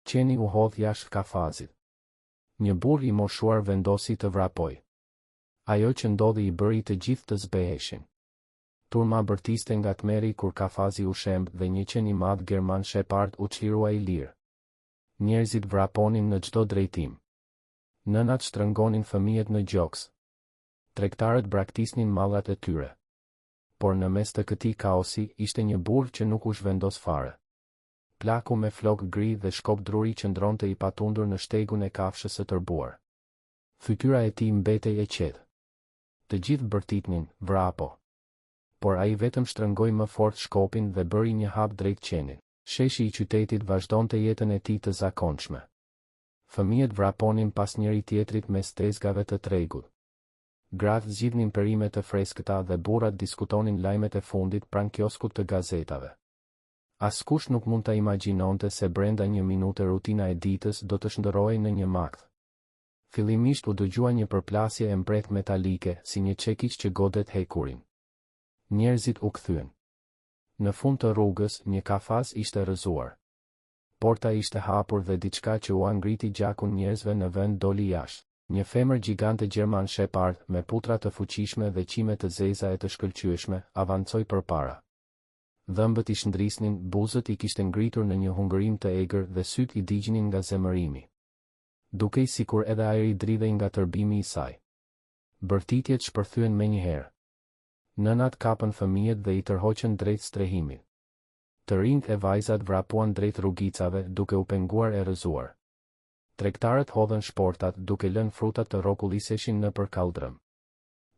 Qeni u hodh jashtë kafazit. Një burr I moshuar vendosi të vrapoj. Ajo që ndodhi I bëri të gjithë të zbeheshin. Turma bërtiste nga tmeri kur kafazi u shemb dhe një qen I madh German Shepherd u çlirua I lirë. Njerëzit vraponin në çdo drejtim. Nënat shtrëngonin fëmijët në gjoks. Tregtarët braktisnin mallat e tyre. Por në mes të këtij kaosi ishte një burr që nuk u zhvendos fare. Plaku me flok gri dhe shkop druri qëndronte I patundur në shtegun e kafshës së tërbuar. Fytyra e tij mbetej e qetë. Të gjithë bërtitnin, vrapo. Por ai vetëm shtrëngoi më fort shkopin dhe bëri një hap drejt qenit. Sheshi I qytetit vazhdonte jetën e tij të zakonshme. Fëmijët vraponin pas njëri tjetrit mes tezgave të tregut. Gratë zgjidhnin perime të freskëta dhe burrat diskutonin lajmet e fundit pranë kioskut të gazetave. Askush nuk mund ta imagjinonte se brenda një minute rutina e ditës do të shndërrohej në një makth. Fillimisht u dëgjua një përplasje e mbret metalike, si një çekiç që godet hekurin. Njerëzit u kthyen. Në fund të rrugës, një kafaz ishte rrëzuar. Porta ishte hapur dhe diçka që u angriti gjakun njerëzve në vend doli jashtë. Një femër gjigante German Shepherd, me putra të fuqishme dhe qime të zeza e të shkëlqyeshme, avancoi përpara. Dhëmbët I shndrisnin, buzët I kishte ngritur në një hungërim të egër dhe syt I digjnin nga zemërimi. Dukej sikur edhe ajri dridhej nga tërbimi I saj. Bërtitjet shpërthyen menjëherë. Nënat kapën fëmijët dhe I tërhoqën drejt strehimit. Të rinjt e vajzat vrapuan drejt rrugicave duke u penguar e rrëzuar. Tregtarët hodhën shportat duke lënë frutat të rrokulliseshin nëpër kaldrëm.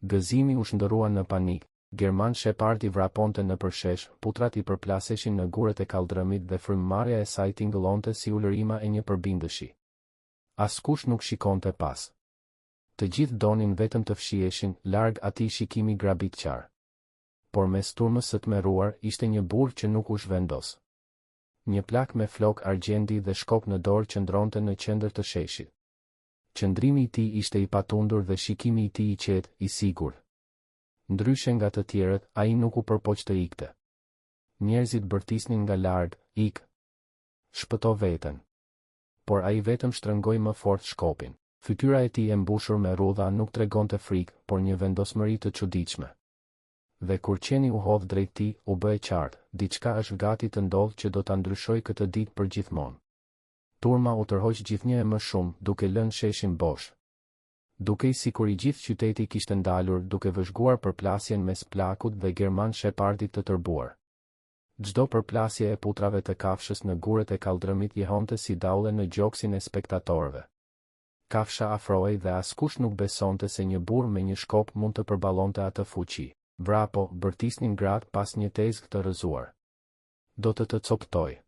Gëzimi u shndërrua në panik. German Shepherd I vraponte në përshesh, putrat I përplaseshin në guret e kaldrëmit dhe frymëmarrja e saj tingëllonte si ulërima e një përbindëshi. Askush nuk shikonte pas. Të gjithë donin vetëm të fshiheshin larg atij shikimi grabitqar. Por mes turmës së tmerruar ishte një burr që nuk u zhvendos. Një plak me flok argjendi dhe shkop në dorë qëndronte në qendër të sheshit. Qëndrimi I tij ishte I patundur dhe shikimi I tij I qetë, I sigurt. Ndryshe nga të tjerët, ai nuk u përpoq të ikte. Njerëzit bërtisnin nga larg, ik. Shpëto veten. Por ai vetëm shtrëngoi më fort shkopin. Fytyra e tij e mbushur me rrudha nuk tregonte frikë, por një vendosmëri të çuditshme. Dhe kur qeni u hodh drejt tij, u bë e qartë, diçka është gati të ndodhë që do ta ndryshojë këtë ditë përgjithmonë. Turma u tërhoq gjithnjë e më shumë, duke lënë sheshin bosh. Dukej sikur I gjithë qyteti kishte ndalur duke vëzhguar përplasjen mes plakut dhe German Shepherdit të tërbuar. Çdo përplasje e putrave të kafshës në guret e kaldrëmit jehonte si daulle në gjoksin e spektatorëve. Kafsha afrohej dhe askush nuk besonte se një burr me një shkop mund të përballonte atë fuqi. Vrapo, bërtisnin gratë pas një tezgë të rrëzuar. Do të coptoj.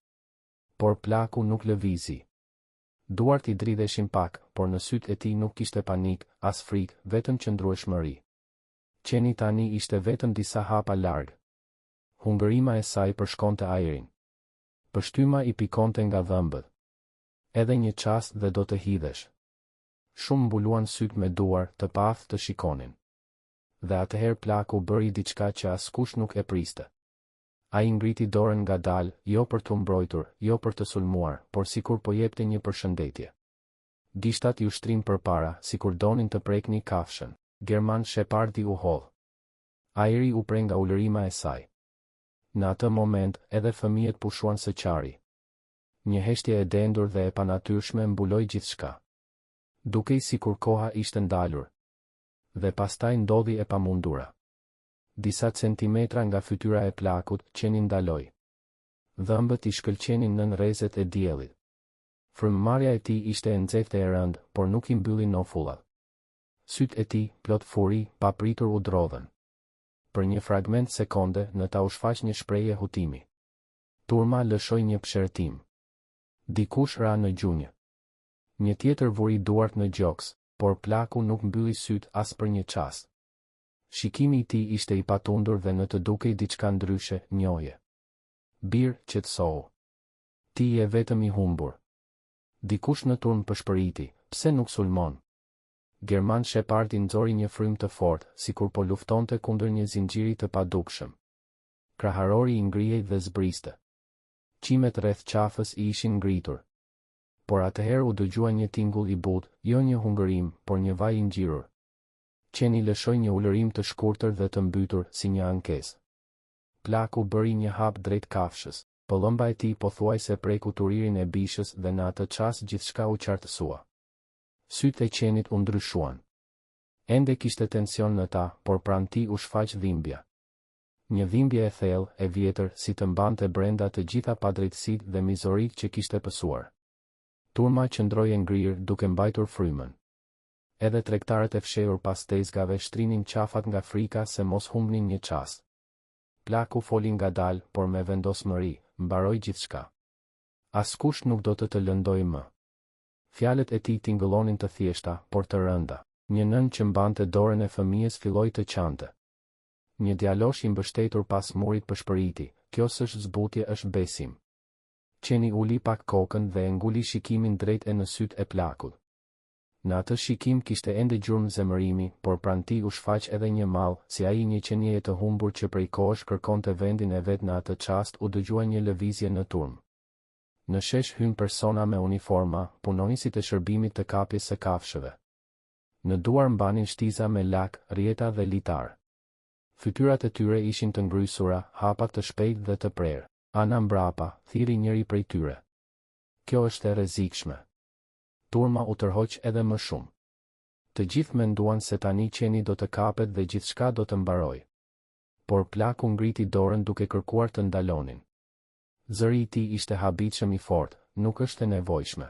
Por plaku nuk lëvizi. Duart I dridheshin pak, por në syt e tij nuk kishte panik, as frikë, vetëm qëndrueshmëri. Qeni tani ishte vetëm disa hapa larg. Hungërima e saj përshkonte ajrin. Pështyma I pikonte nga dhëmbët. Edhe një çast dhe do të hidhesh. Shumë mbuluan syt me duar, të paftë të shikonin. Dhe atëherë plaku bëri diçka që askush nuk e priste. Ai ngriti dorën ngadalë, jo për të mbrojtur, jo për të sulmuar, por sikur po jepte një përshëndetje. Gishtat I ushtrin përpara, sikur donin të preknin kafshën. German Shepherdi u hodh. Ajri u pre nga ulërima e saj. Në atë moment, edhe fëmijët pushuan së qari. Një heshtje e dendur dhe e panatyrshme mbuloi gjithçka. Dukej sikur koha ishte ndalur. Dhe pastaj ndodhi e pamundura. Disa centimetra nga fytyra e plakut, qeni ndaloi. Dhëmbët I shkëlqenin nën rrezet e diellit. Frymëmarrja e tij ishte e nxehtë e rëndë, por nuk I mbylli nofullat. Syt e tij, plot furi, papritur u drodhen. Për një fragment sekonde, në ta u shfaq një shprehje hutimi. Turma lëshoi një pshertim. Dikush ra në gjunjë. Një tjetër vuri duart në gjoks, por plaku nuk mbylli syt as për një çast. Shikimi I tij ishte I patundur dhe në të dukej diçka ndryshe, njohje. Bir, qetësohu. Ti je vetëm I humbur. Dikush në turm pëshpëriti, pse nuk sulmon? German Shepherdi nxori një frymë të fortë, sikur po luftonte kundër një zinxhiri të padukshëm. Kraharori I ngrihej dhe zbriste. Qimet rreth qafës I ishin ngritur. por atëherë u dëgjua një tingull i butë, jo një hungërim, por një vaj i ngjirur. Qeni lëshoi një ulërim të shkurtër dhe të mbytur, si një ankesë. Plaku bëri një hap drejt kafshës, pëllëmba e tij pothuajse preku turirin e bishës dhe në atë çast gjithçka u qartësua. Sytë e qenit u ndryshuan. Ende kishte tension në ta, por pranë tij u shfaq dhimbja. Një dhimbje e thellë, e vjetër, si të mbante brenda të gjitha padrejtësitë dhe mizoritë që kishte pësuar. Turma qëndroi e ngrirë duke mbajtur frymën. Edhe tregtarët e fshehur pas tezgave shtrinin qafat nga frika se mos humbnin një çast. Plaku foli ngadalë, por me vendosmëri, mbaroi gjithçka. Askush nuk do të lëndoj më. Fjalët e tij tingëllonin të thjeshta, por të rënda. Një nën që mbante dorën e fëmijës filloi të qante. Një djalosh i mbështetur pas murit përshpëriti, kjo s'është zbutje, është besim. Qeni uli pak kokën dhe e nguli shikimin drejt e në syt e plakut. Në atë shikim kishte ende gjurmë zemërimi, por pranë tij u shfaq edhe një mall, si ai një qenie të humbur që prej kohësh kërkonte vendin e vet. Në atë çast u dëgjua një lëvizje në turm. Në shesh hyn persona me uniforma, punonësit e shërbimit të kapjes së kafshëve. Në duar mbanin shtiza me lak, rjeta dhe litar. Fytyrat e tyre ishin të ngrysura, hapat të shpejt dhe të prerë. Ana mbrapa, thiri njëri prej tyre. Kjo është e rrezikshme. Turma u tërhoq edhe më shumë. Të gjithë menduan se tani qeni do të kapet dhe gjithçka do të mbaroj. Por plaku ngriti dorën duke kërkuar të ndalonin. Zëri i tij ishte habitshëm i fortë, nuk është e nevojshme.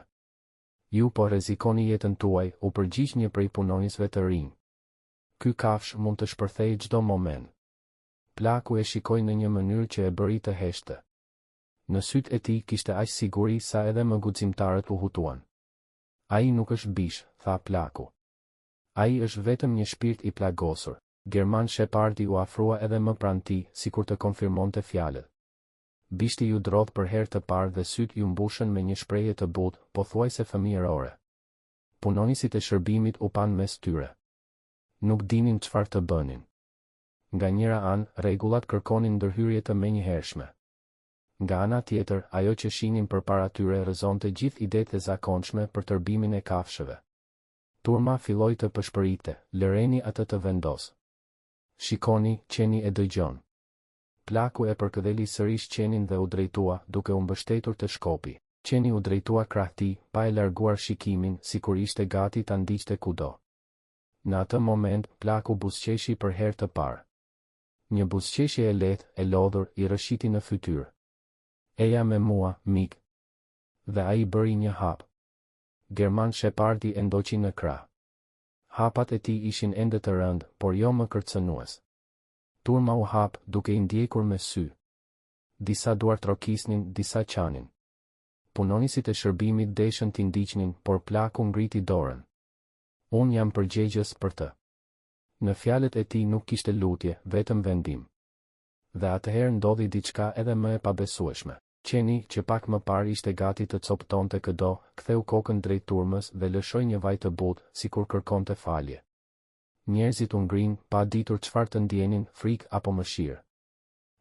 Ju po rrezikoni jetën tuaj, u përgjigj një prej punonjësve të rinj. Ky kafsh mund të shpërthejë çdo moment. Plaku e shikoi në një mënyrë që e bëri të heshtë. Në sytë e tij kishte aq siguri sa edhe më guximtarët u hutuan. Ai nuk është bish, tha plaku. Ai është vetëm një shpirt i plagosur. German Shepardi u afrua edhe më pranë tij, sikur të konfirmonte fjalët. Bishti ju drodh për herë të parë dhe sytë ju mbushën me një shprehje të butë, pothuajse fëmijërore. Punonësit e shërbimit u pan mes tyre. Nuk dinin çfarë të bënin. Nga njëra anë, rregullat kërkonin ndërhyrje të menjëhershme. Nga ana tjetër, ajo që shihnin përpara tyre rrezonte gjithë idetë e zakonshme për tërbimin e kafshëve. Turma filloi të përshpërite, lëreni atë të vendos. Shikoni, qeni e dëgjon. Plaku e përkëdheli sërish qenin dhe u drejtua, duke u mbështetur të shkopi. Qeni u drejtua krah tij, pa e larguar shikimin, sikur ishte gati ta ndiqte kudo. Në atë moment, plaku buzëqeshi për herë të parë. Një buzëqeshje e lehtë, e lodhur, i rrëshiti në fytyrë. Eja me mua, mik. Dhe ai bëri një hap. German Shepardi e ndoqi në krah. Hapat e tij ishin ende të rëndë, por jo më kërcënues. Turma u hap, duke i ndjekur me sy. Disa duar trokisnin, disa qanin. Punonësit e shërbimit deshën t'i ndiqnin, por plaku ngriti dorën. Unë jam përgjegjës për të. Në fjalët e tij nuk kishte lutje, vetëm vendim. Dhe atëherë ndodhi diçka edhe më e pabesueshme. Qeni, që pak më parë ishte gati të coptonte këdo, ktheu kokën drejt turmës dhe lëshoi një vaj të butë, sikur kërkonte falje. Njerëzit u ngrin, pa ditur çfarë të ndjenin, frikë apo mëshirë.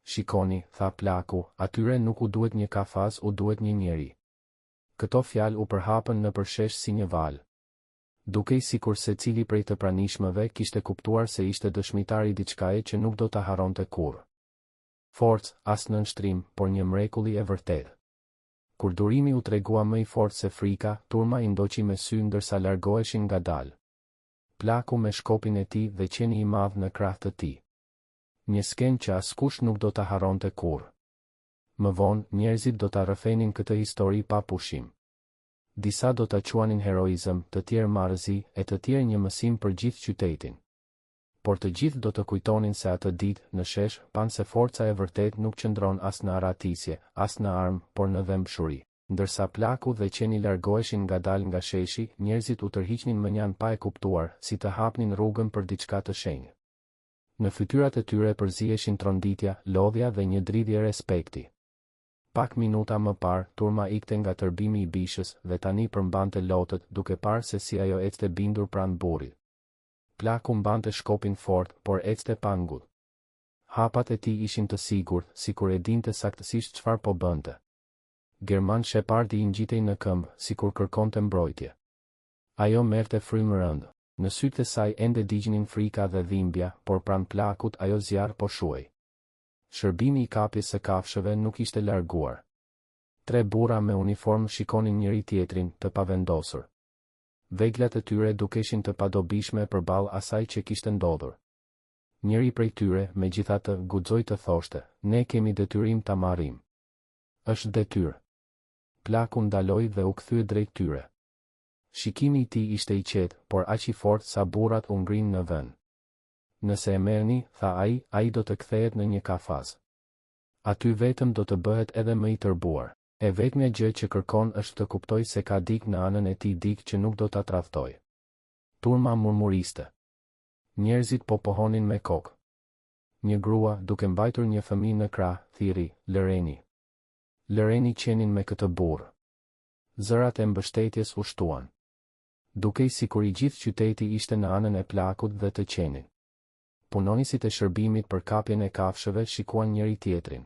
Shikoni, tha plaku, atyre nuk u duhet një kafaz, u duhet një njeri. Këto fjalë u përhapën në përshesh si një val. Dukej sikur secili prej të pranishmëve kishte kuptuar se ishte dëshmitari diçkaje që nuk do ta harronte kurrë. Forcë, as në nështrim, por një mrekulli e vërtetë. Kur durimi u tregua më i fortë se frika, turma i ndoqi me sy ndërsa largoheshin ngadalë. Plaku me shkopin e tij dhe qeni i madh në krah të tij. Një skenë që askush nuk do ta harronte kurrë. Më vonë, njerëzit do ta rrëfenin këtë histori pa pushim. Disa do ta quanin heroizëm, të tjerë marrëzi, e të tjerë një mësim për gjithë qytetin. Por të gjithë do të kujtonin se atë ditë, në shesh, pan se forca e vërtet nuk qëndron as në aratisje, as në armë, por në dhëmbshuri. Ndërsa plaku dhe qeni largoheshin ngadalë nga sheshi, njerëzit u tërhiqnin mënjan pa e kuptuar, si të hapnin rrugën për diçka të shenjtë. Në fytyrat e tyre përziheshin tronditja, lodhja dhe një dridhje respekti. Pak minuta më parë, turma ikte nga tërbimi i bishës dhe tani përmbante lotët, duke parë se si ajo ecte bindur pranë burrit. Plaku mbante shkopin fort, por ecte pa ngull. Hapat e tij ishin të sigurt, sikur e dinte saktësisht çfarë po bënte. German Shepardi i ngjitej në këmbë, sikur kërkonte mbrojtje. Ajo merrte frymë rënd. Në sytë e saj ende dignin frika dhe dhimbja, por pranë plakut ajo zjarr po shuej. Shërbimi i kapjes së kafshëve nuk ishte larguar. 3 burra me uniformë shikonin njëri tjetrin, të pavendosur. Veglat e tyre dukeshin të padobishme përballë asaj që kishte ndodhur. Njëri prej tyre, megjithatë, guxoi të thoshte, ne kemi detyrim ta marrim. Është detyrë. Plaku ndaloi dhe u kthye drejt tyre. Shikimi i tij ishte i qetë, por aq i fortë sa burrat u ngrinë në vend. Nëse e merrni, tha ai do të kthehet në një kafaz. Aty vetëm do të bëhet edhe më i tërbuar. E vetmja gjë që kërkon është të kuptoj se ka dik në anën e tij dik që nuk do ta tradhtoj. Turma murmuriste. Njerëzit po pohonin me kokë. Një grua, duke mbajtur një fëmijë në krah, thiri, "Lëreni." Lëreni qenin me këtë burr. Zërat e mbështetjes u shtuan. Dukej sikur i gjithë qyteti ishte në anën e plakut dhe të qenit. Punonisit e shërbimit për kapjen e kafshëve shikuan njëri tjetrin.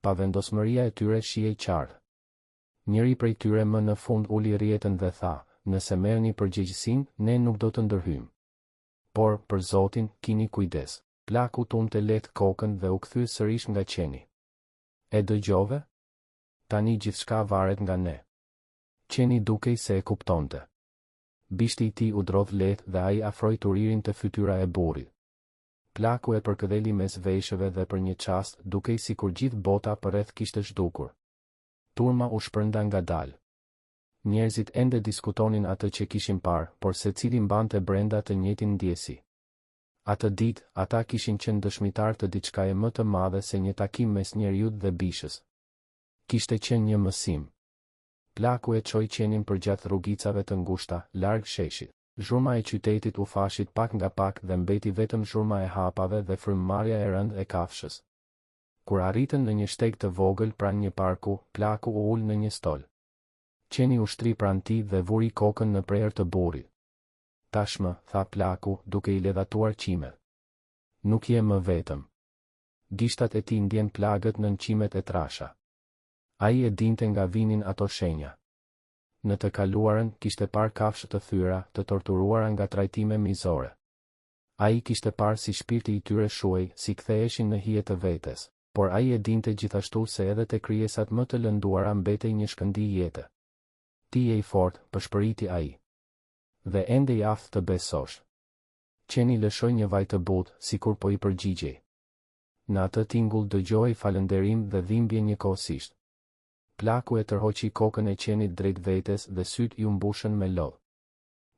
Pavendosmëria e tyre shihej qartë. Njëri prej tyre më në fund uli rjetën dhe tha, "Nëse merrni përgjegjësinë, ne nuk do të ndërhyjmë. Por, për Zotin, kini kujdes." Plaku tunte lehtë kokën dhe u kthye sërish nga qeni. "E dëgjove? Tani gjithçka varet nga ne." Qeni dukej se e kuptonte. Bishti i tij u drodh lehtë dhe ai afroi turirin te fytyra e burrit. Plaku e përkëdheli mes veshëve dhe për një çast dukej sikur gjithë bota përreth kishte zhdukur. Turma u shpërnda ngadalë. Njerëzit ende diskutonin atë që kishin parë, por secili mbante brenda të njëjtin ndjesi. Atë ditë, ata kishin qenë dëshmitar të diçkaje më të madhe se një takim mes njeriut dhe bishës. Kishte qenë një mësim. Plaku e çoi qenin përgjatë rrugicave të ngushta, larg sheshit. Zhurma e qytetit u fashit pak nga pak dhe mbeti vetëm zhurma e hapave dhe frymëmarrja e rëndë e kafshës. Kur arritën në një shteg të vogël pranë një parku, plaku u ul në një stol. Qeni u shtri pranë tij dhe vuri kokën në prerë të burrit. "Tashmë," tha plaku, duke i ledhatuar qimet. "Nuk je më vetëm." Gishtat e tij ndjen plagët nën qimet e trasha. Ai e dinte nga vinin ato shenja. Në të kaluarën kishte parë kafshë të thyra, të torturuara nga trajtime mizore. Ai kishte parë si shpirti i tyre shuej, si ktheheshin në hije të vetes, por ai e dinte gjithashtu se edhe te krijesat më të lënduara mbetej një shkëndi jete. "Ti je i fortë," përshpëriti ai. "Dhe ende i aftë të besosh." Qeni lëshoi një vaj të butë, sikur po i përgjigjej. Në atë tingull dëgjoi falënderim dhe dhimbje njëkohësisht. Plaku e tërhoqi kokën e qenit drejt vetes dhe syt i u mbushën me lodh.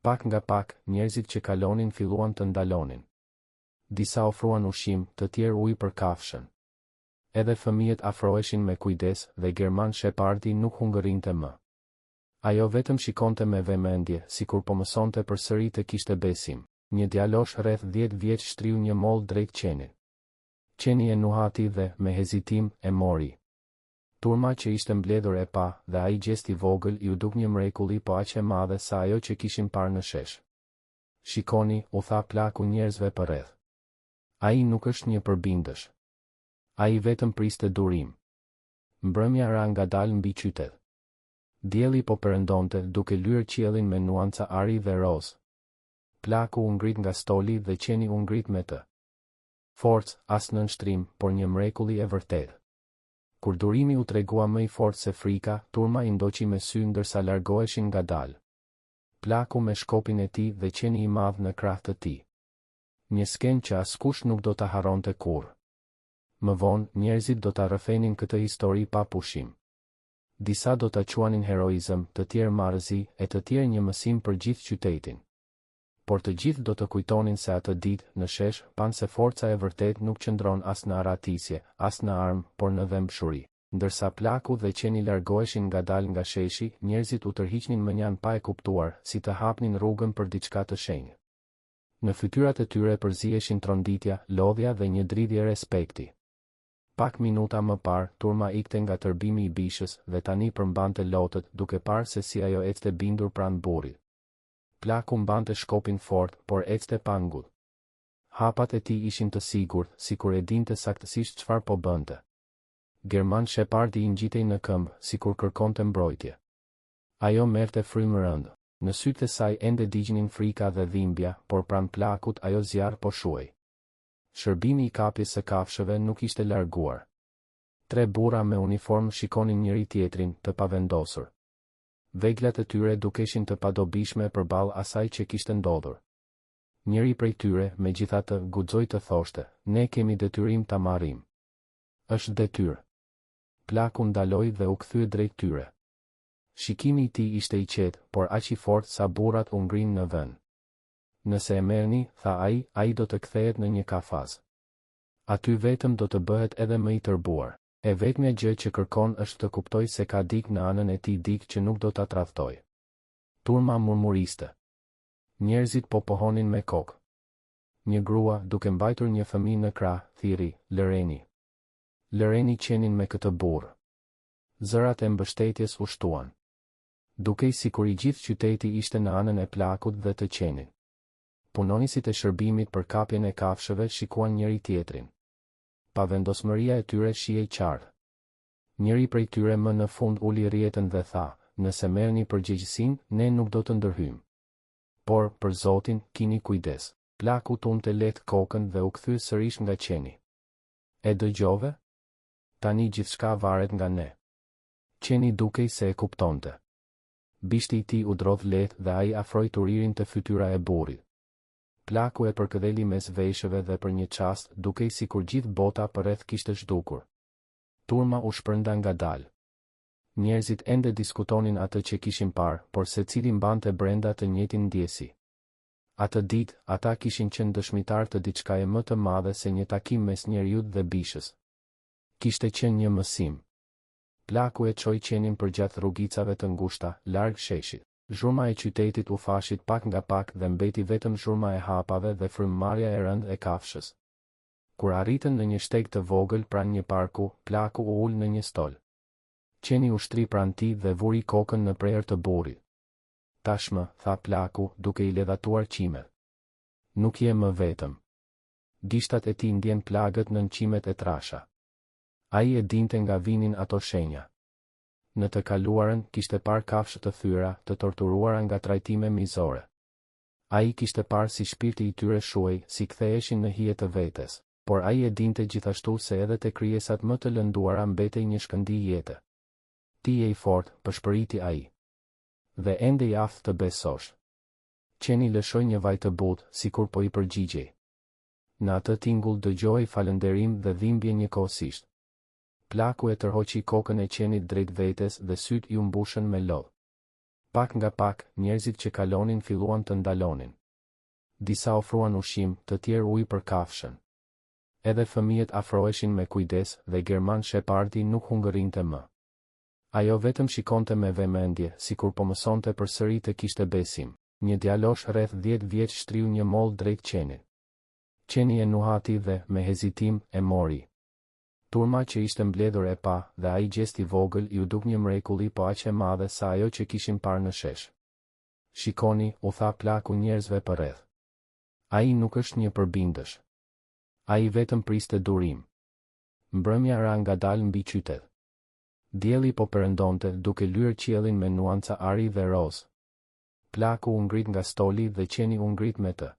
Pak nga pak, njerëzit që kalonin filluan të ndalonin. Disa ofruan ushqim, të tjerë ujë për kafshën. Edhe fëmijët afroheshin me kujdes dhe German Shepardi nuk hungërinte më. Ajo vetëm shikonte me vëmendje, sikur po mësonte përsëri të kishte besim. Një djalosh rreth 10 vjeç shtriu një mollë drejt qenit. Qeni e nuhati dhe, me hezitim, e mori. Turma që ishte mbledhur e pa, dhe ai gjesti vogël i u duk një mrekulli po aq e madhe sa ajo që kishin parë në shesh. "Shikoni," u tha plaku njerëzve përreth. "Ai nuk është një përbindësh. Ai vetëm priste durim." Mbrëmja ra ngadalë mbi qytet. Dielli po perëndonte, duke lyer qiellin me nuanca ari dhe roz. Plaku u ngrit nga stoli dhe qeni u ngrit me të. Forcë, as në nështrim, por një mrekulli e vërtetë. Kur durimi u tregua më i fortë se frika, turma i ndoqi me sy ndërsa largoheshin ngadalë. Plaku me shkopin e tij dhe qeni i madh në krah të tij. Një skenë që askush nuk do ta harronte kurrë. Më vonë, njerëzit do ta rrëfenin këtë histori pa pushim. Disa do ta quanin heroizëm, të tjerë marrëzi, e të tjerë një mësim për gjithë qytetin. Por të gjithë do të kujtonin se atë ditë, në shesh, pan se forca e vërtet nuk qëndron as në aratisje, as në armë, por në dhëmbshuri. Ndërsa plaku dhe qeni largoheshin ngadalë nga sheshi, njerëzit u tërhiqnin mënjan pa e kuptuar, si të hapnin rrugën për diçka të shenjtë. Në fytyrat e tyre përziheshin tronditja, lodhja dhe një dridhje respekti. Pak minuta më parë, turma ikte nga tërbimi i bishës dhe tani përmbante lotët, duke parë se si ajo ecte bindur pranë burrit. Plaku mbante shkopin fort, por ecte pa ngull. Hapat e tij ishin të sigurt, sikur e dinte saktësisht çfarë po bënte. German Shepardi i ngjitej në këmbë, sikur kërkonte mbrojtje. Ajo merrte frymë rënd. Në sytë e saj ende dignin frika dhe dhimbja, por pranë plakut ajo zjarr po shuaj. Shërbimi i kapjes së kafshëve nuk ishte larguar. 3 burra me uniformë shikonin njëri tjetrin, të pavendosur. Veglat e tyre dukeshin të padobishme përballë asaj që kishte ndodhur. Njëri prej tyre, megjithatë, guxoi të thoshte, ne kemi detyrim ta marrim. Është detyrë. Plaku ndaloi dhe u kthye drejt tyre. Shikimi i tij ishte i qetë, por aq i fortë sa burrat u ngrinë në vend. Nëse e merrni, tha ai do të kthehet në një kafaz. Aty vetëm do të bëhet edhe më i tërbuar. E vetmja gjë që kërkon është të kuptoj se ka dik në anën e tij dik që nuk do ta tradhtoj. Turma murmuriste. Njerëzit po pohonin me kokë. Një grua, duke mbajtur një fëmijë në krah, thiri, Lëreni. Lëreni qenin me këtë burr. Zërat e mbështetjes u shtuan. Dukej sikur i gjithë qyteti ishte në anën e plakut dhe të qenit. Punonisit e shërbimit për kapjen e kafshëve shikuan njëri tjetrin. Pavendosmëria e tyre shihej qartë. Njëri prej tyre më në fund uli rjetën dhe tha, nëse merrni përgjegjësinë, ne nuk do të ndërhyjmë. Por, për Zotin, kini kujdes. Plaku tunte lehtë kokën dhe u kthye sërish nga qeni. E dëgjove? Tani gjithçka varet nga ne. Qeni dukej se e kuptonte. Bishti i tij u drodh lehtë dhe ai afroi turirin të fytyra e burrit. Plaku e përkëdheli mes veshëve dhe për një çast dukej sikur gjithë bota përreth kishte zhdukur. Turma u shpërnda ngadalë. Njerëzit ende diskutonin atë që kishin parë, por secili mbante brenda të njëjtin ndjesi. Atë ditë, ata kishin qenë dëshmitar të diçkaje më të madhe se një takim mes njeriut dhe bishës. Kishte qenë një mësim. Plaku e çoi qenin përgjatë rrugicave të ngushta, larg sheshit. Zhurma e qytetit u fashit pak nga pak dhe mbeti vetëm zhurma e hapave dhe frymëmarrja e rëndë e kafshës. Kur arritën në një shteg të vogël pranë një parku, plaku u ul në një stol. Qeni u shtri pranë tij dhe vuri kokën në prerë të burrit. Tashmë, tha plaku, duke i ledhatuar qimet. Nuk je më vetëm. Gishtat e tij ndjen plagët nën qimet e trasha. Ai e dinte nga vinin ato shenja. Në të kaluarën kishte parë kafshë të thyra, të torturuara nga trajtime mizore. Ai kishte parë si shpirti i tyre shuaj, si ktheheshin në hije të vetes, por ai e dinte gjithashtu se edhe te krijesat më të lënduara mbetej një shkëndij jete. Ti je i fortë, përshpëriti ai. Dhe ende i aftë të besosh. Qeni lëshoi një vaj të butë, sikur po i përgjigjej. Në atë tingull dëgjoi falënderim dhe dhimbje njëkohësisht. Plaku e tërhoqi kokën e qenit drejt vetes dhe syt ju mbushën me lodh. Pak nga pak, njerëzit që kalonin filluan të ndalonin. Disa ofruan ushqim, të tjerë ujë për kafshën. Edhe fëmijët afroheshin me kujdes dhe German Shepardi nuk hungërinte më. Ajo vetëm shikonte me vëmendje, sikur po mësonte përsëri të kishte besim. Një djalosh rreth 10 vjeç shtriu një mollë drejt qenit. Qeni e nuhati dhe, me hezitim, e mori. Turma që ishte mbledhur e pa, dhe ai gjesti vogël ju duk një mrekulli po aq e madhe sa ajo që kishin parë në shesh. Shikoni, u tha plaku njerëzve përreth. Ai nuk është një përbindësh. Ai vetëm priste durim. Mbrëmja ra ngadalë mbi qytet. Dielli po perëndonte duke lyer qiellin me nuanca ari dhe roz. Plaku u ngrit nga stoli dhe qeni u ngrit me të.